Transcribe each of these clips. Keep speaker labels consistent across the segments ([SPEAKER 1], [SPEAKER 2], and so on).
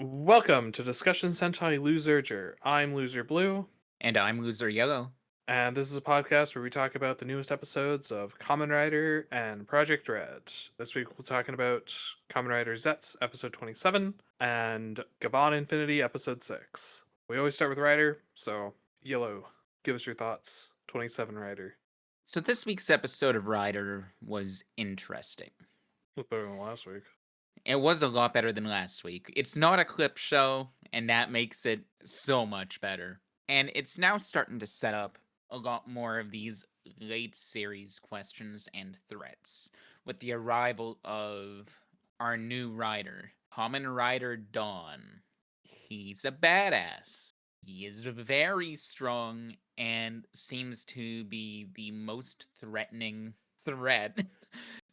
[SPEAKER 1] Welcome to Discussion Sentai Loserger. I'm Loser Blue,
[SPEAKER 2] And I'm Loser Yellow.
[SPEAKER 1] and this is a podcast where we talk about the newest episodes of Kamen Rider and Project Red. This week we're talking about Kamen Rider Zeztz, episode 27, and Gavan Infinity, episode 6. We always start with Rider, so Yellow, give us your thoughts. 27 Rider.
[SPEAKER 2] So this week's episode of Rider was interesting.
[SPEAKER 1] Was better than last week.
[SPEAKER 2] It was a lot better than last week. It's not a clip show, and that makes it so much better. And it's now starting to set up a lot more of these late series questions and threats with the arrival of our new rider, Kamen Rider Dawn. He's a badass. He is very strong and seems to be the most threatening threat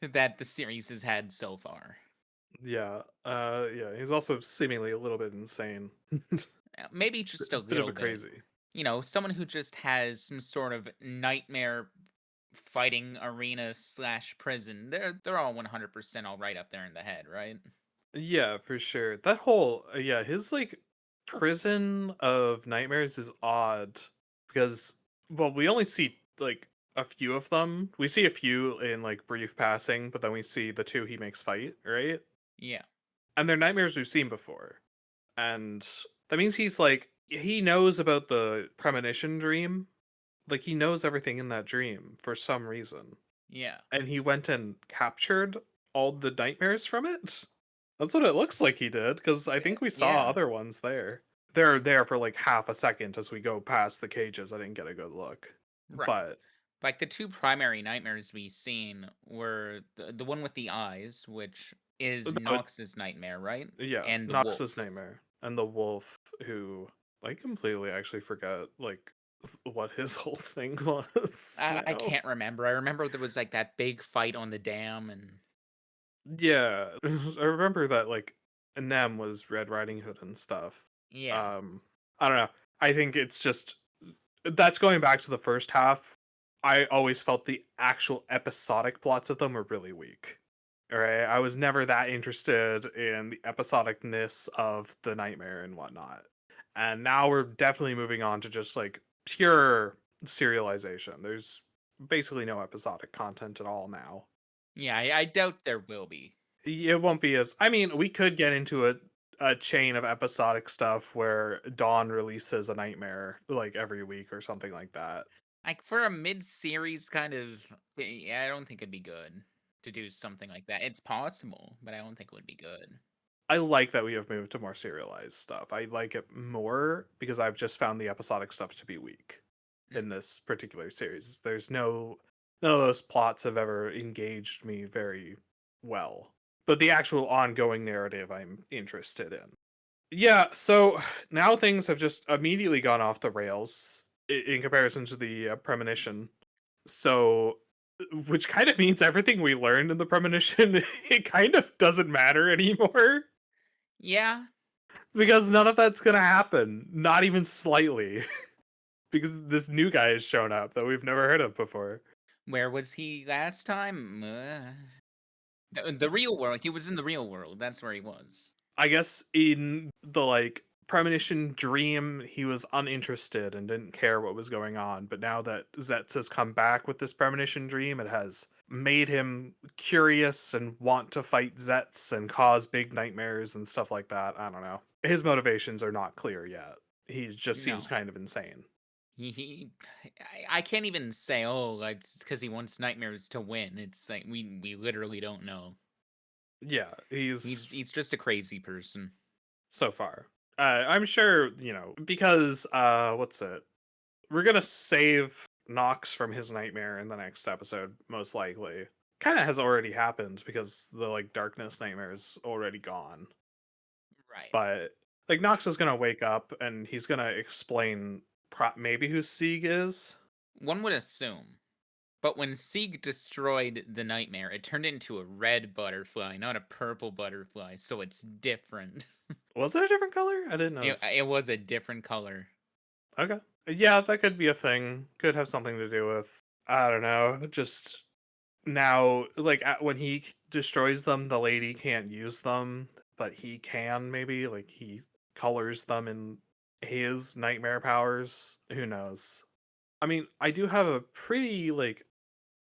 [SPEAKER 2] that the series has had so far.
[SPEAKER 1] Yeah, he's also seemingly a little bit insane.
[SPEAKER 2] Maybe just a
[SPEAKER 1] Bit of
[SPEAKER 2] little
[SPEAKER 1] a
[SPEAKER 2] bit.
[SPEAKER 1] crazy.
[SPEAKER 2] Someone who just has some sort of nightmare fighting arena slash prison. They're all 100% all right up there in the head, right?
[SPEAKER 1] Yeah, for sure. That whole his prison of nightmares is odd because well, we only see like a few of them. We see a few in like brief passing, but then we see the two he makes fight, right?
[SPEAKER 2] Yeah.
[SPEAKER 1] And they're nightmares we've seen before. And that means he's like he knows about the premonition dream. Like he knows everything in that dream for some reason.
[SPEAKER 2] Yeah.
[SPEAKER 1] And he went and captured all the nightmares from it. That's what it looks like he did, because I think we saw
[SPEAKER 2] Yeah.
[SPEAKER 1] other ones there. They're there for like half a second as we go past the cages. I didn't get a good look.
[SPEAKER 2] Right.
[SPEAKER 1] But
[SPEAKER 2] Like the two primary nightmares we seen were the one with the eyes, which is
[SPEAKER 1] no,
[SPEAKER 2] Nox's nightmare, right?
[SPEAKER 1] yeah,
[SPEAKER 2] And the
[SPEAKER 1] Nox's
[SPEAKER 2] wolf.
[SPEAKER 1] nightmare and the wolf who I completely actually forgot like what his whole thing was
[SPEAKER 2] I
[SPEAKER 1] now.
[SPEAKER 2] can't remember. I remember there was like that big fight on the dam and
[SPEAKER 1] Yeah, I remember that like Nem was Red Riding Hood and stuff.
[SPEAKER 2] yeah.
[SPEAKER 1] Um, I don't know. I think it's just that's going back to the first half. I always felt the actual episodic plots of them were really weak. All right, I was never that interested in the episodicness of the nightmare and whatnot. And now we're definitely moving on to just like pure serialization. There's basically no episodic content at all now.
[SPEAKER 2] Yeah, I doubt there will be.
[SPEAKER 1] It won't be as I mean, we could get into a chain of episodic stuff where Dawn releases a nightmare like every week or something like that.
[SPEAKER 2] Like for a mid-series kind of, yeah, I don't think it'd be good to do something like that. It's possible, but I don't think it would be good.
[SPEAKER 1] I like that we have moved to more serialized stuff. I like it more because I've just found the episodic stuff to be weak
[SPEAKER 2] Mm.
[SPEAKER 1] in this particular series. There's none of those plots have ever engaged me very well. But the actual ongoing narrative I'm interested in. Yeah, so now things have just immediately gone off the rails in comparison to the premonition. So, which kind of means everything we learned in the premonition, it kind of doesn't matter anymore
[SPEAKER 2] Yeah.
[SPEAKER 1] because none of that's going to happen, not even slightly, because this new guy has shown up that we've never heard of before.
[SPEAKER 2] Where was he last time? The real world. He was in the real world. That's where he was.
[SPEAKER 1] I guess in the like premonition dream, he was uninterested and didn't care what was going on. But now that Zeztz has come back with this premonition dream, it has made him curious and want to fight Zeztz and cause big nightmares and stuff like that. I don't know. His motivations are not clear yet. He just seems
[SPEAKER 2] No.
[SPEAKER 1] kind of insane.
[SPEAKER 2] He I can't even say, oh, like, it's because he wants nightmares to win. It's like we literally don't know.
[SPEAKER 1] Yeah,
[SPEAKER 2] He's
[SPEAKER 1] he's
[SPEAKER 2] he's just a crazy person.
[SPEAKER 1] so far. I'm sure, because what's it? We're gonna save Nox from his nightmare in the next episode, most likely. Kind of has already happened because the like darkness nightmare is already gone.
[SPEAKER 2] Right.
[SPEAKER 1] But like Nox is gonna wake up and he's gonna explain maybe who Sieg is.
[SPEAKER 2] One would assume. But when Sieg destroyed the nightmare, it turned into a red butterfly, not a purple butterfly, so it's different.
[SPEAKER 1] Was it a different color? I didn't notice.
[SPEAKER 2] It was a different color.
[SPEAKER 1] Okay, yeah, that could be a thing. Could have something to do with I don't know. Just now, like when he destroys them, the lady can't use them. but he can maybe like he colors them in his nightmare powers. Who knows? I mean, I do have a pretty like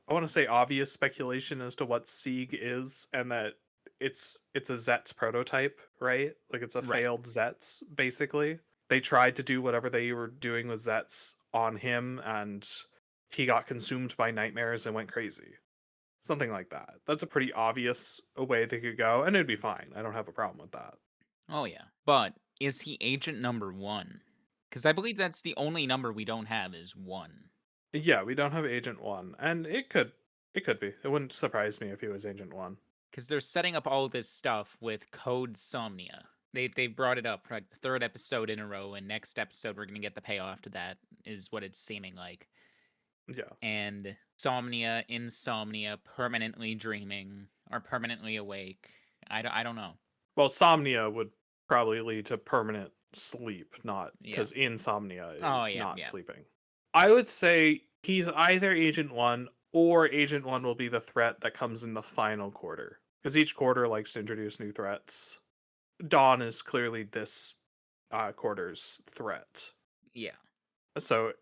[SPEAKER 1] I want to say obvious speculation as to what Sieg is, and that it's a Zeztz prototype, right? Like it's a
[SPEAKER 2] Right.
[SPEAKER 1] failed Zeztz, basically. They tried to do whatever they were doing with Zeztz on him, and he got consumed by nightmares and went crazy. Something like that. That's a pretty obvious way they could go, and it'd be fine. I don't have a problem with that.
[SPEAKER 2] Oh, yeah. But is he agent number 1? Because I believe that's the only number we don't have is 1.
[SPEAKER 1] Yeah, we don't have Agent One, and it could be. It wouldn't surprise me if he was Agent One.
[SPEAKER 2] Because they're setting up all this stuff with Code Somnia. They brought it up for like the 3rd episode in a row, and next episode we're gonna get the payoff to that, is what it's seeming like.
[SPEAKER 1] Yeah.
[SPEAKER 2] And Somnia, Insomnia, permanently dreaming, or permanently awake. I don't know.
[SPEAKER 1] Well, Somnia would probably lead to permanent sleep, not
[SPEAKER 2] Yeah.
[SPEAKER 1] because insomnia
[SPEAKER 2] Oh,
[SPEAKER 1] is
[SPEAKER 2] yeah,
[SPEAKER 1] not
[SPEAKER 2] yeah.
[SPEAKER 1] sleeping. I would say he's either Agent One or Agent One will be the threat that comes in the final quarter. Because each quarter likes to introduce new threats. Dawn is clearly this quarter's threat.
[SPEAKER 2] Yeah.
[SPEAKER 1] So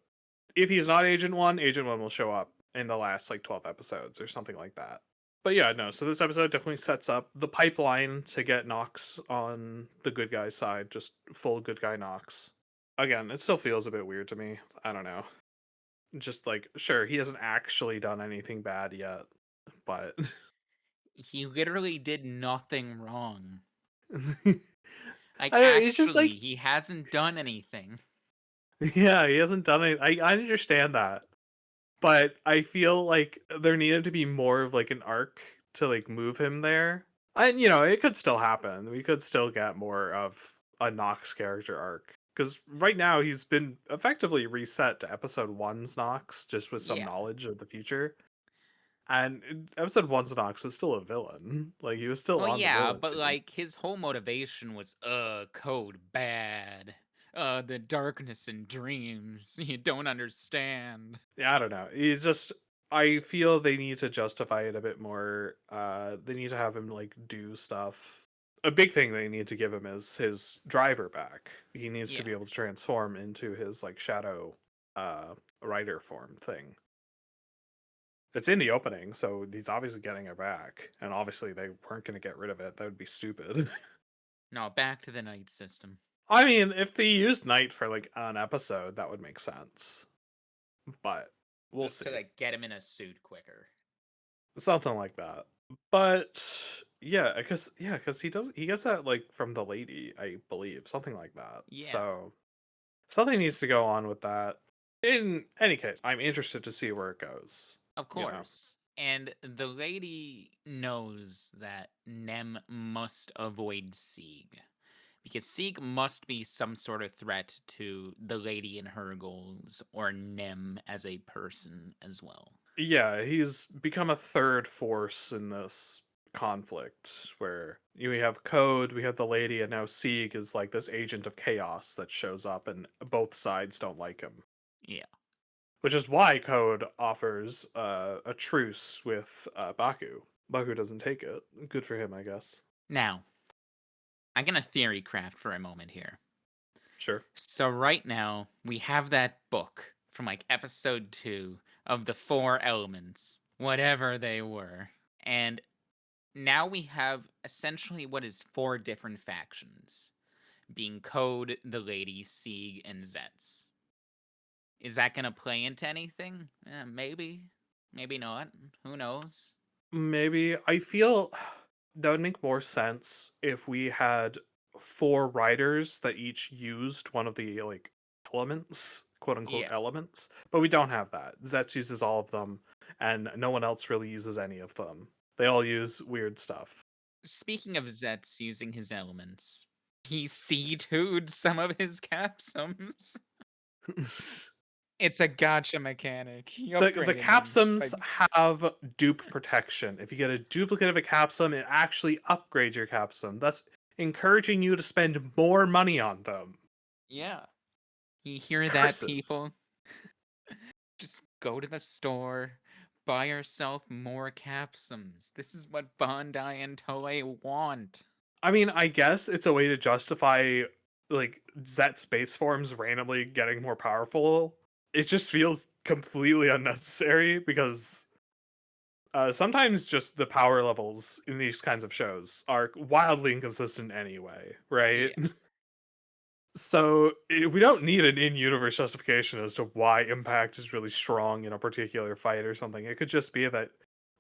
[SPEAKER 1] if he's not Agent One will show up in the last like 12 episodes or something like that. But yeah, no, so this episode definitely sets up the pipeline to get Nox on the good guy side, just full good guy Nox. Again, it still feels a bit weird to me. I don't know. Just like, sure, he hasn't actually done anything bad yet, but
[SPEAKER 2] He literally did nothing wrong. Like,
[SPEAKER 1] it's just
[SPEAKER 2] actually,
[SPEAKER 1] like,
[SPEAKER 2] he hasn't done anything.
[SPEAKER 1] yeah, he hasn't done it. I understand that. But I feel like there needed to be more of like an arc to like move him there. And it could still happen. We could still get more of a Nox character arc. Because right now he's been effectively reset to episode one's Nox, just with some
[SPEAKER 2] Yeah.
[SPEAKER 1] knowledge of the future. And episode one's Nox was still a villain. Like he was still
[SPEAKER 2] Well,
[SPEAKER 1] on the
[SPEAKER 2] yeah,
[SPEAKER 1] villain
[SPEAKER 2] but
[SPEAKER 1] team.
[SPEAKER 2] like his whole motivation was, Code bad. The darkness and dreams. You don't understand.
[SPEAKER 1] Yeah, I don't know. He's just I feel they need to justify it a bit more. They need to have him like do stuff. A big thing they need to give him is his driver back. He needs to
[SPEAKER 2] Yeah.
[SPEAKER 1] be able to transform into his like shadow rider form thing. It's in the opening, so he's obviously getting it back. And obviously they weren't going to get rid of it. That would be stupid.
[SPEAKER 2] No, back to the night system.
[SPEAKER 1] I mean, if they used Night for like an episode, that would make sense. But we'll
[SPEAKER 2] Just
[SPEAKER 1] see.
[SPEAKER 2] to like get him in a suit quicker.
[SPEAKER 1] Something like that. But yeah, because he gets that like from the lady, I believe, something like that.
[SPEAKER 2] Yeah.
[SPEAKER 1] So something needs to go on with that. In any case, I'm interested to see where it goes.
[SPEAKER 2] Of course. And the lady knows that Nem must avoid Sieg. Because Sieg must be some sort of threat to the lady and her goals, or Nem as a person as well.
[SPEAKER 1] Yeah, he's become a third force in this conflict where we have Code, we have the lady, and now Sieg is like this agent of chaos that shows up, and both sides don't like him.
[SPEAKER 2] Yeah.
[SPEAKER 1] Which is why Code offers a truce with Baku. Baku doesn't take it. Good for him, I guess.
[SPEAKER 2] Now, I'm going to theory craft for a moment here.
[SPEAKER 1] Sure.
[SPEAKER 2] So right now, we have that book from like episode 2 of the 4 elements, whatever they were. And now we have essentially what is 4 different factions, being Code, the Lady, Sieg, and Zeztz. Is that going to play into anything? Maybe. Maybe not. Who knows?
[SPEAKER 1] Maybe. I feel that would make more sense if we had 4 riders that each used one of the like elements, quote unquote
[SPEAKER 2] Yeah.
[SPEAKER 1] elements. But we don't have that. Zets uses all of them, and no one else really uses any of them. They all use weird stuff.
[SPEAKER 2] Speaking of Zeztz using his elements, he C2'd some of his capsums. It's a gotcha mechanic. He
[SPEAKER 1] The
[SPEAKER 2] upgraded them,
[SPEAKER 1] capsums
[SPEAKER 2] like-
[SPEAKER 1] have dupe protection. If you get a duplicate of a capsum, it actually upgrades your capsum, thus encouraging you to spend more money on them.
[SPEAKER 2] Yeah. You hear
[SPEAKER 1] Curses.
[SPEAKER 2] that, people? Just go to the store, buy yourself more capsums. This is what Bandai and Toei want.
[SPEAKER 1] I mean, I guess it's a way to justify like Zet space forms randomly getting more powerful. It just feels completely unnecessary because sometimes just the power levels in these kinds of shows are wildly inconsistent anyway, right?
[SPEAKER 2] Yeah.
[SPEAKER 1] So we don't need an in-universe justification as to why Impact is really strong in a particular fight or something. It could just be that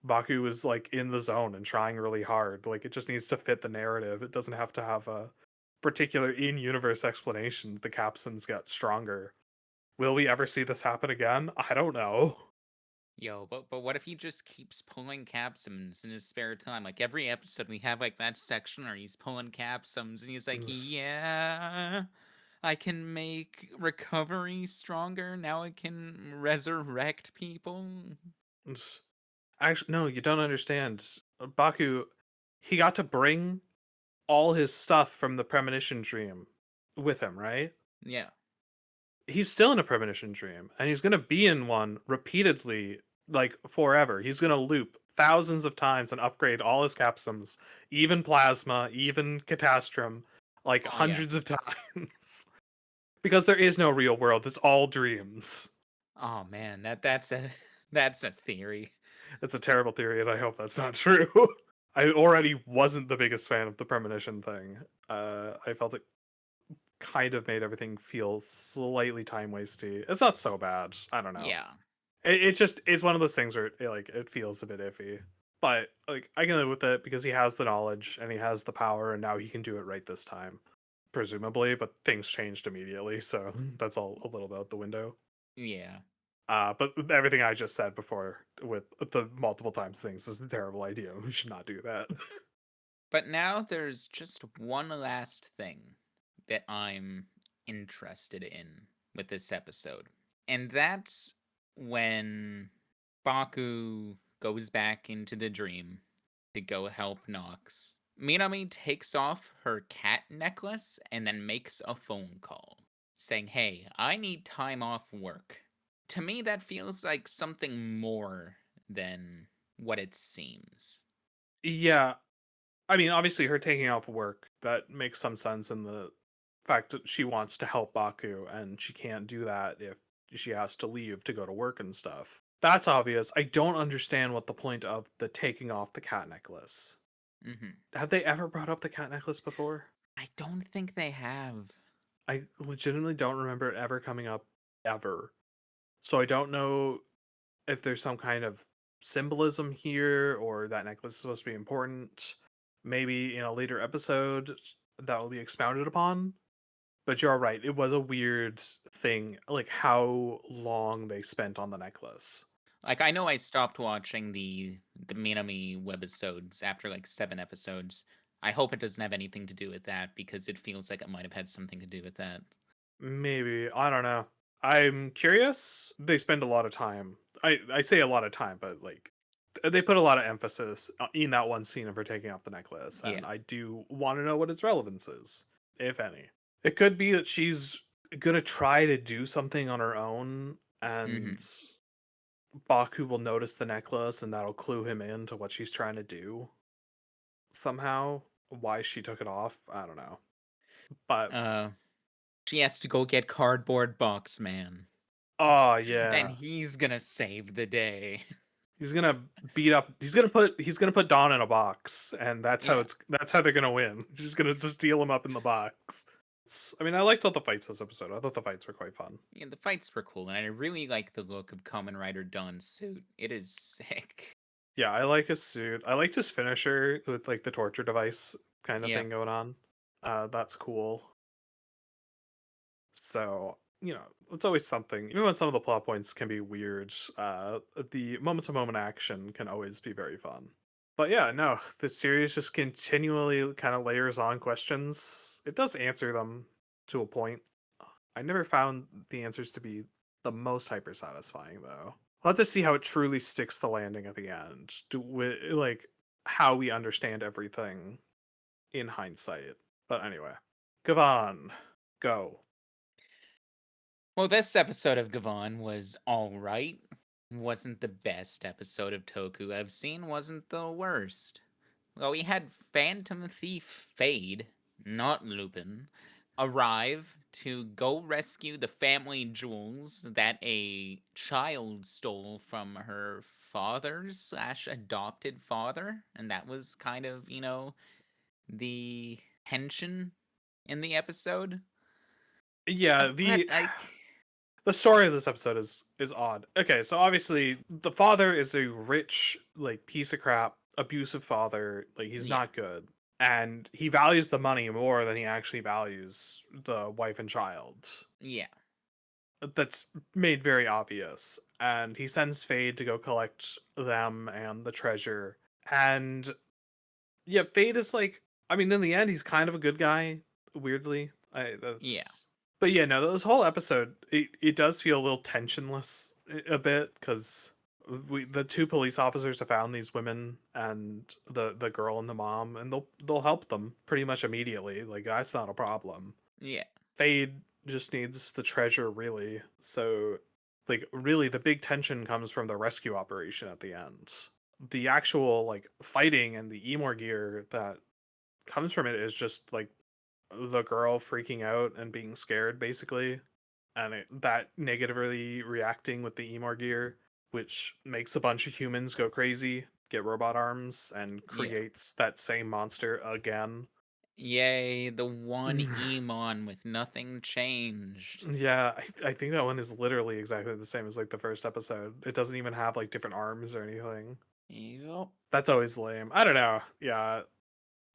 [SPEAKER 1] Baku is like in the zone and trying really hard. Like it just needs to fit the narrative. It doesn't have to have a particular in-universe explanation. The capsules get stronger. Will we ever see this happen again? I don't know.
[SPEAKER 2] Yo, but what if he just keeps pulling capsums in his spare time? Like every episode, we have like that section where he's pulling capsums, and he's like, "Yeah, I can make recovery stronger. Now I can resurrect people."
[SPEAKER 1] Actually, no, you don't understand. Baku, he got to bring all his stuff from the premonition dream with him, right?
[SPEAKER 2] Yeah.
[SPEAKER 1] He's still in a premonition dream, and he's gonna be in one repeatedly, like forever. He's gonna loop thousands of times and upgrade all his capsums, even plasma, even catastrum, like
[SPEAKER 2] Oh yeah.
[SPEAKER 1] hundreds of times. Because there is no real world. It's all dreams.
[SPEAKER 2] Oh man, that's a that's a theory.
[SPEAKER 1] It's a terrible theory, and I hope that's not true. I already wasn't the biggest fan of the premonition thing. I felt it kind of made everything feel slightly time wasty. It's not so bad. I don't know.
[SPEAKER 2] Yeah.
[SPEAKER 1] It just is one of those things where it feels a bit iffy. But like I can live with it because he has the knowledge and he has the power and now he can do it right this time. Presumably, but things changed immediately, so that's all a little bit out the window.
[SPEAKER 2] Yeah.
[SPEAKER 1] But everything I just said before with the multiple times things is a terrible idea. We should not do that.
[SPEAKER 2] But now there's just one last thing that I'm interested in with this episode. And that's when Baku goes back into the dream to go help Nox. Minami takes off her cat necklace and then makes a phone call saying, "Hey, I need time off work." To me, that feels like something more than what it seems.
[SPEAKER 1] Yeah, I mean, obviously, her taking off work that makes some sense in the fact that she wants to help Baku, and she can't do that if she has to leave to go to work and stuff. That's obvious. I don't understand what the point of the taking off the cat necklace.
[SPEAKER 2] Hmm.
[SPEAKER 1] Have they ever brought up the cat necklace before?
[SPEAKER 2] I don't think they have.
[SPEAKER 1] I legitimately don't remember it ever coming up ever. So I don't know if there's some kind of symbolism here or that necklace is supposed to be important. Maybe in a later episode that will be expounded upon. But you're right, it was a weird thing, like how long they spent on the necklace.
[SPEAKER 2] Like I know I stopped watching the Minami webisodes after like 7 episodes. I hope it doesn't have anything to do with that because it feels like it might have had something to do with that.
[SPEAKER 1] Maybe, I don't know. I'm curious. They spend a lot of time. I say a lot of time, but like they put a lot of emphasis in that one scene of her taking off the necklace, and
[SPEAKER 2] Yeah.
[SPEAKER 1] I do want to know what its relevance is, if any. It could be that she's gonna try to do something on her own, and
[SPEAKER 2] Hmm.
[SPEAKER 1] Baku will notice the necklace, and that'll clue him in to what she's trying to do somehow. Why she took it off, I don't know. But
[SPEAKER 2] Uh, she has to go get Cardboard Box Man,
[SPEAKER 1] oh
[SPEAKER 2] and
[SPEAKER 1] yeah,
[SPEAKER 2] he's gonna save the day.
[SPEAKER 1] he's gonna beat up. He's gonna put Don in a box, and
[SPEAKER 2] Yeah.
[SPEAKER 1] that's how they're gonna win. She's gonna just deal him up in the box. I mean, I liked all the fights this episode. I thought the fights were quite fun.
[SPEAKER 2] Yeah, the fights were cool, and I really like the look of Kamen Rider Don's suit. It is sick.
[SPEAKER 1] Yeah, I like his suit. I liked his finisher with like the torture device kind of thing
[SPEAKER 2] Yep.
[SPEAKER 1] going on. That's cool. So, it's always something. Even when some of the plot points can be weird, the moment to moment action can always be very fun. But yeah, no, the series just continually kind of layers on questions. It does answer them to a point. I never found the answers to be the most hyper satisfying, though. I'll have to see how it truly sticks the landing at the end. Like how we understand everything in hindsight. But anyway, Gavan, go.
[SPEAKER 2] Well, this episode of Gavan was alright. Wasn't the best episode of Toku I've seen, wasn't the worst. Well, we had Phantom Thief Fade, not Lupin, arrive to go rescue the family jewels that a child stole from her father's slash adopted father. And that was kind of, the tension in the episode.
[SPEAKER 1] Yeah,
[SPEAKER 2] But like,
[SPEAKER 1] the story of this episode is odd. Okay, so obviously the father is a rich, like, piece of crap, abusive father. Like, he's
[SPEAKER 2] yeah,
[SPEAKER 1] not good. And he values the money more than he actually values the wife and child.
[SPEAKER 2] yeah,
[SPEAKER 1] That's made very obvious. And he sends Fade to go collect them and the treasure. And yeah, Fade is like, I mean, in the end, he's kind of a good guy, weirdly.
[SPEAKER 2] yeah,
[SPEAKER 1] But yeah, no, this whole episode, it does feel a little tensionless a bit, because the two police officers have found these women and the girl and the mom, and they'll help them pretty much immediately. Like, that's not a problem.
[SPEAKER 2] yeah,
[SPEAKER 1] Fade just needs the treasure, really. So, like, really, the big tension comes from the rescue operation at the end. The actual, like, fighting and the Emor gear that comes from it is just like the girl freaking out and being scared, basically, and that negatively reacting with the Emor gear, which makes a bunch of humans go crazy, get robot arms, and
[SPEAKER 2] yeah.
[SPEAKER 1] creates that same monster again.
[SPEAKER 2] Yay, the one Emon with nothing changed.
[SPEAKER 1] Yeah, I think that one is literally exactly the same as like the first episode. It doesn't even have like different arms or anything.
[SPEAKER 2] Yep.
[SPEAKER 1] That's always lame. I don't know. Yeah,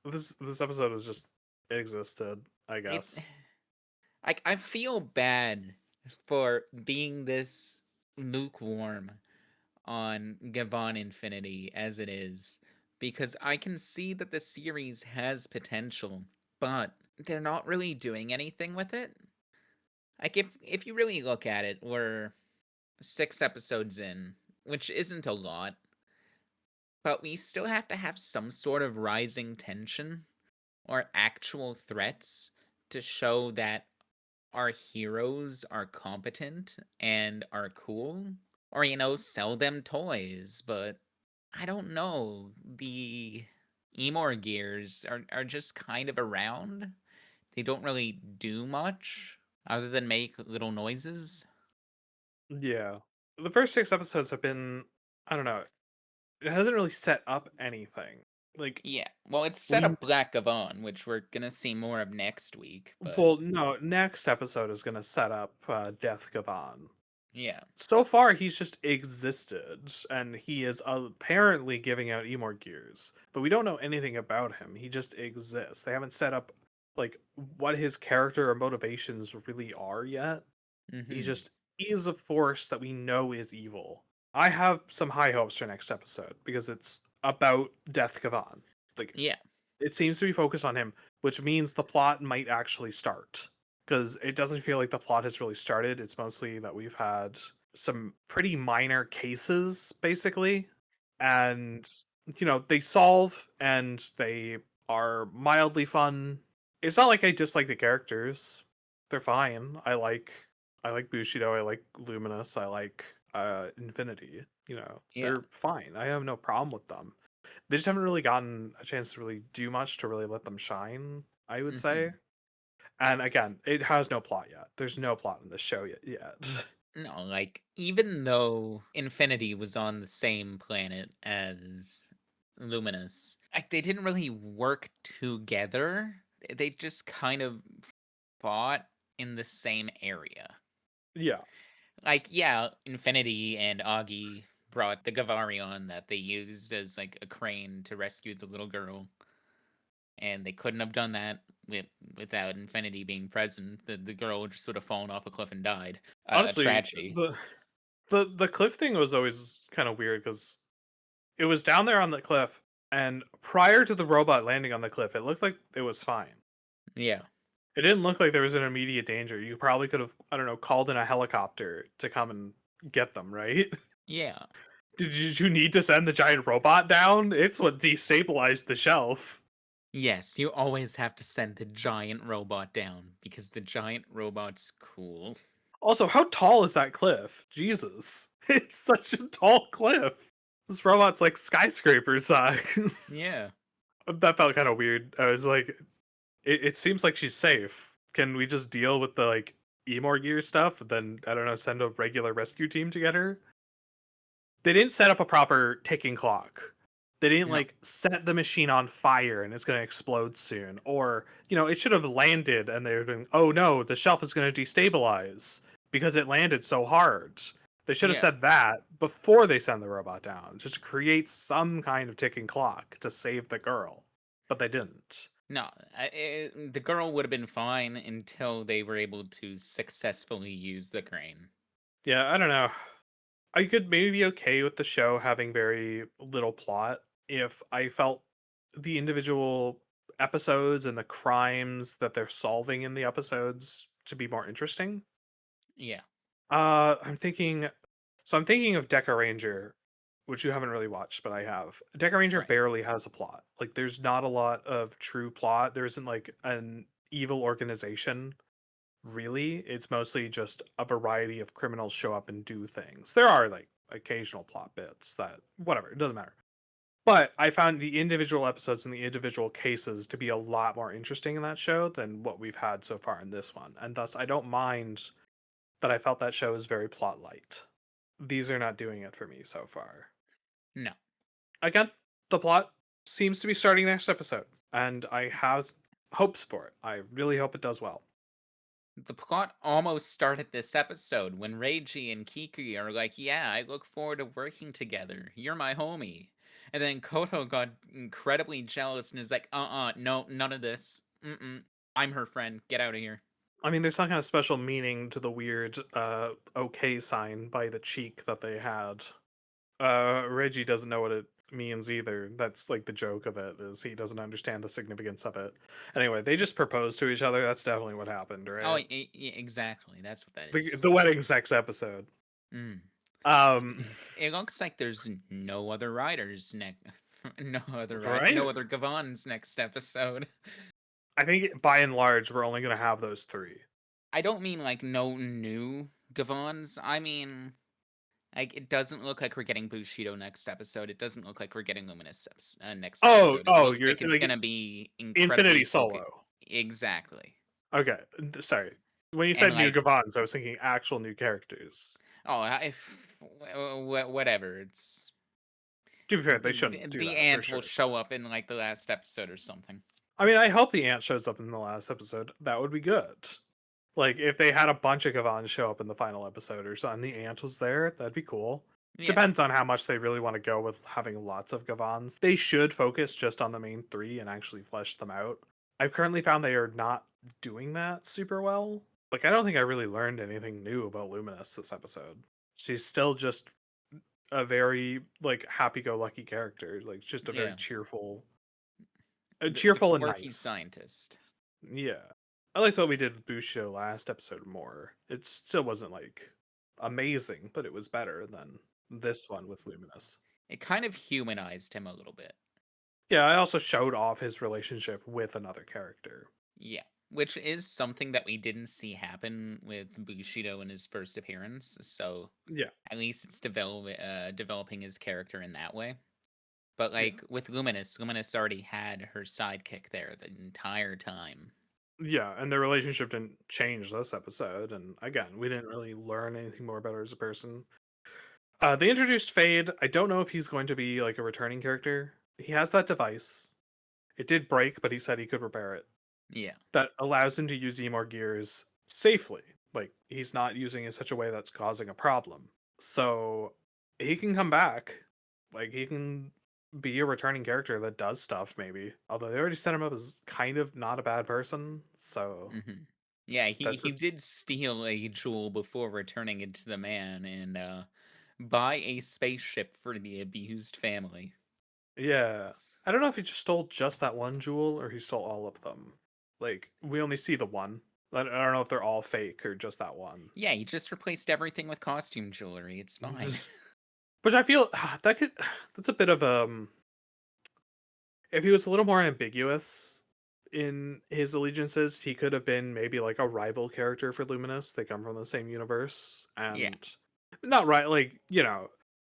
[SPEAKER 1] this episode was just, it existed, I
[SPEAKER 2] It
[SPEAKER 1] guess.
[SPEAKER 2] like I feel bad for being this lukewarm on Gavan Infinity as it is, because I can see that the series has potential, but they're not really doing anything with it. Like if you really look at it, we're 6 episodes in, which isn't a lot, but we still have to have some sort of rising tension or actual threats to show that our heroes are competent and are cool, or sell them toys. But I don't know, the Emor gears are just kind of around. They don't really do much other than make little noises.
[SPEAKER 1] Yeah. The first 6 episodes have been, I don't know, it hasn't really set up anything. Like,
[SPEAKER 2] Yeah, well, it's set
[SPEAKER 1] we
[SPEAKER 2] up Black Gavon, which we're gonna see more of next week, but
[SPEAKER 1] well, no, next episode is gonna set up, Death Gavan.
[SPEAKER 2] yeah.
[SPEAKER 1] So far, he's just existed, and he is apparently giving out Emor gears, but we don't know anything about him. He just exists. They haven't set up, like, what his character or motivations really are yet. He
[SPEAKER 2] Mm-hmm.
[SPEAKER 1] just is a force that we know is evil. I have some high hopes for next episode because it's about Death Gavan. Like,
[SPEAKER 2] Yeah.
[SPEAKER 1] it seems to be focused on him, which means the plot might actually start. Because it doesn't feel like the plot has really started. It's mostly that we've had some pretty minor cases, basically. And, they solve and they are mildly fun. It's not like I dislike the characters. They're fine. I like Bushido, I like Luminous, I like Infinity.
[SPEAKER 2] Yeah.
[SPEAKER 1] They're fine. I have no problem with them. They just haven't really gotten a chance to really do much to really let them shine, I would
[SPEAKER 2] Mm-hmm.
[SPEAKER 1] say. And again, it has no plot yet. There's no plot in this show yet.
[SPEAKER 2] No, like, even though Infinity was on the same planet as Luminous, like, they didn't really work together. They just kind of fought in the same area.
[SPEAKER 1] Yeah.
[SPEAKER 2] Like, yeah, Infinity and Augie brought the Gavarion that they used as, like, a crane to rescue the little girl. And they couldn't have done that without Infinity being present. The girl just sort of fallen off a cliff and died. A
[SPEAKER 1] Honestly,
[SPEAKER 2] tragedy.
[SPEAKER 1] the cliff thing was always kind of weird because it was down there on the cliff, and prior to the robot landing on the cliff, it looked like it was fine.
[SPEAKER 2] Yeah.
[SPEAKER 1] It didn't look like there was an immediate danger. You probably could have, I don't know, called in a helicopter to come and get them, right?
[SPEAKER 2] Yeah.
[SPEAKER 1] Did you need to send the giant robot down? It's what destabilized the shelf.
[SPEAKER 2] Yes, you always have to send the giant robot down because the giant robot's cool.
[SPEAKER 1] Also, how tall is that cliff? Jesus. It's such a tall cliff. This robot's like skyscraper size.
[SPEAKER 2] Yeah.
[SPEAKER 1] That felt kind of weird. I was like, it seems like she's safe. Can we just deal with the like Emor gear stuff? Then I don't know, send a regular rescue team to get her. They didn't set up a proper ticking clock. They didn't
[SPEAKER 2] No.
[SPEAKER 1] like set the machine on fire and it's going to explode soon. Or, it should have landed and they're doing, oh no, the shelf is going to destabilize because it landed so hard. They should have
[SPEAKER 2] Yeah.
[SPEAKER 1] said that before they send the robot down, just to create some kind of ticking clock to save the girl. But they didn't.
[SPEAKER 2] No, the girl would have been fine until they were able to successfully use the crane.
[SPEAKER 1] Yeah, I don't know. I could maybe be okay with the show having very little plot if I felt the individual episodes and the crimes that they're solving in the episodes to be more interesting.
[SPEAKER 2] Yeah,
[SPEAKER 1] I'm thinking of Deca Ranger, which you haven't really watched, but I have. Deca Ranger
[SPEAKER 2] right.
[SPEAKER 1] barely has a plot. Like there's not a lot of true plot. There isn't like an evil organization. Really, it's mostly just a variety of criminals show up and do things. There are like occasional plot bits that whatever, it doesn't matter. But I found the individual episodes and the individual cases to be a lot more interesting in that show than what we've had so far in this one. And thus I don't mind that I felt that show is very plot light. These are not doing it for me so far.
[SPEAKER 2] No,
[SPEAKER 1] Again, the plot seems to be starting next episode, and I have hopes for it. I really hope it does well.
[SPEAKER 2] the plot almost started this episode when Reiji and Kiki are like, "Yeah, I look forward to working together. You're my homie." And then Koto got incredibly jealous and is like, no, none of this. I'm her friend. Get out of here."
[SPEAKER 1] I mean, there's some kind of special meaning to the weird okay sign by the cheek that they had. Reggie doesn't know what it means either. That's like the joke of it, is he doesn't understand the significance of it. Anyway, they just proposed to each other. That's definitely what happened,
[SPEAKER 2] Oh,
[SPEAKER 1] right?
[SPEAKER 2] exactly. That's what that
[SPEAKER 1] The,
[SPEAKER 2] is.
[SPEAKER 1] the wedding sex episode.
[SPEAKER 2] Mm.
[SPEAKER 1] Um,
[SPEAKER 2] It looks like there's no other riders next. No
[SPEAKER 1] right?
[SPEAKER 2] other Gavans next episode.
[SPEAKER 1] I think by and large, we're only going to have those three.
[SPEAKER 2] I don't mean like no new Gavans. I mean, like, it doesn't look like we're getting Bushido next episode. It doesn't look like we're getting Luminous next
[SPEAKER 1] Oh,
[SPEAKER 2] episode. It
[SPEAKER 1] oh,
[SPEAKER 2] looks
[SPEAKER 1] you're
[SPEAKER 2] like it's
[SPEAKER 1] like
[SPEAKER 2] gonna be
[SPEAKER 1] Infinity
[SPEAKER 2] incredibly focused.
[SPEAKER 1] Solo.
[SPEAKER 2] Exactly.
[SPEAKER 1] Okay, sorry. When you
[SPEAKER 2] And
[SPEAKER 1] said new
[SPEAKER 2] like,
[SPEAKER 1] Gavans, I was thinking actual new characters.
[SPEAKER 2] oh, if whatever. It's
[SPEAKER 1] To be fair, they shouldn't do
[SPEAKER 2] the
[SPEAKER 1] that for
[SPEAKER 2] ant will
[SPEAKER 1] sure.
[SPEAKER 2] show up in like the last episode or something.
[SPEAKER 1] I mean, I hope the ant shows up in the last episode. That would be good. Like, if they had a bunch of Gavans show up in the final episode or something, the ant was there, that'd be cool.
[SPEAKER 2] Yeah.
[SPEAKER 1] Depends on how much they really want to go with having lots of Gavans. They should focus just on the main three and actually flesh them out. I've currently found they are not doing that super well. Like, I don't think I really learned anything new about Luminous this episode. She's still just a very, like, happy-go-lucky character. Like, just a very
[SPEAKER 2] Yeah.
[SPEAKER 1] cheerful...
[SPEAKER 2] The
[SPEAKER 1] cheerful and
[SPEAKER 2] quirky
[SPEAKER 1] nice.
[SPEAKER 2] scientist.
[SPEAKER 1] Yeah. I liked what we did with Bushido last episode more. It still wasn't like amazing, but it was better than this one with Luminous.
[SPEAKER 2] It kind of humanized him a little bit.
[SPEAKER 1] Yeah, I also showed off his relationship with another character.
[SPEAKER 2] Yeah, which is something that we didn't see happen with Bushido in his first appearance. So
[SPEAKER 1] Yeah.
[SPEAKER 2] at least it's developing his character in that way. But
[SPEAKER 1] Yeah.
[SPEAKER 2] like with Luminous, Luminous already had her sidekick there the entire time.
[SPEAKER 1] Yeah, and their relationship didn't change this episode, and again, we didn't really learn anything more about her as a person. They introduced Fade. I don't know if he's going to be like a returning character. He has that device. It did break, but he said he could repair it.
[SPEAKER 2] Yeah.
[SPEAKER 1] That allows him to use Emor gears safely. Like, he's not using it in such a way that's causing a problem. So he can come back. Like, he can be a returning character that does stuff, maybe. Although they already set him up as kind of not a bad person. So
[SPEAKER 2] Yeah, he
[SPEAKER 1] that's
[SPEAKER 2] he
[SPEAKER 1] it.
[SPEAKER 2] did steal a jewel before returning it to the man and buy a spaceship for the abused family.
[SPEAKER 1] Yeah. I don't know if he just stole just that one jewel or he stole all of them. Like, we only see the one. I don't know if they're all fake or just that one.
[SPEAKER 2] Yeah, he just replaced everything with costume jewelry. It's fine.
[SPEAKER 1] Which I feel that's a bit of if he was a little more ambiguous in his allegiances, he could have been maybe like a rival character for Luminous. They come from the same universe
[SPEAKER 2] Yeah.
[SPEAKER 1] and not right, like,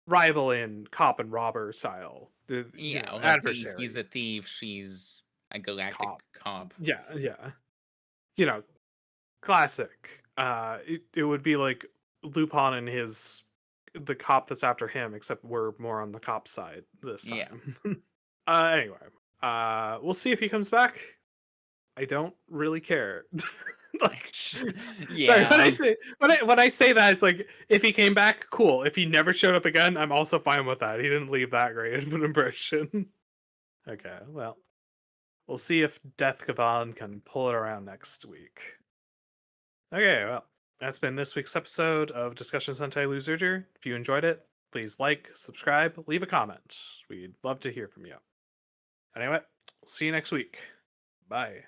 [SPEAKER 1] rival in cop and robber style.
[SPEAKER 2] Yeah, like
[SPEAKER 1] Adversary.
[SPEAKER 2] he's a thief, she's a galactic
[SPEAKER 1] Cop.
[SPEAKER 2] cop.
[SPEAKER 1] Yeah, yeah. You know, classic. It would be like Lupin and the cop that's after him, except we're more on the cop side this
[SPEAKER 2] Yeah.
[SPEAKER 1] time. Anyway, we'll see if he comes back. I don't really care. Like, sorry,
[SPEAKER 2] Yeah.
[SPEAKER 1] when I say that, it's like if he came back, cool. If he never showed up again, I'm also fine with that. He didn't leave that great of an impression. Okay, well, we'll see if Death Gavan can pull it around next week. Okay, well, that's been this week's episode of Discussion Sentai Loserger. If you enjoyed it, please like, subscribe, leave a comment. We'd love to hear from you. Anyway, see you next week. Bye.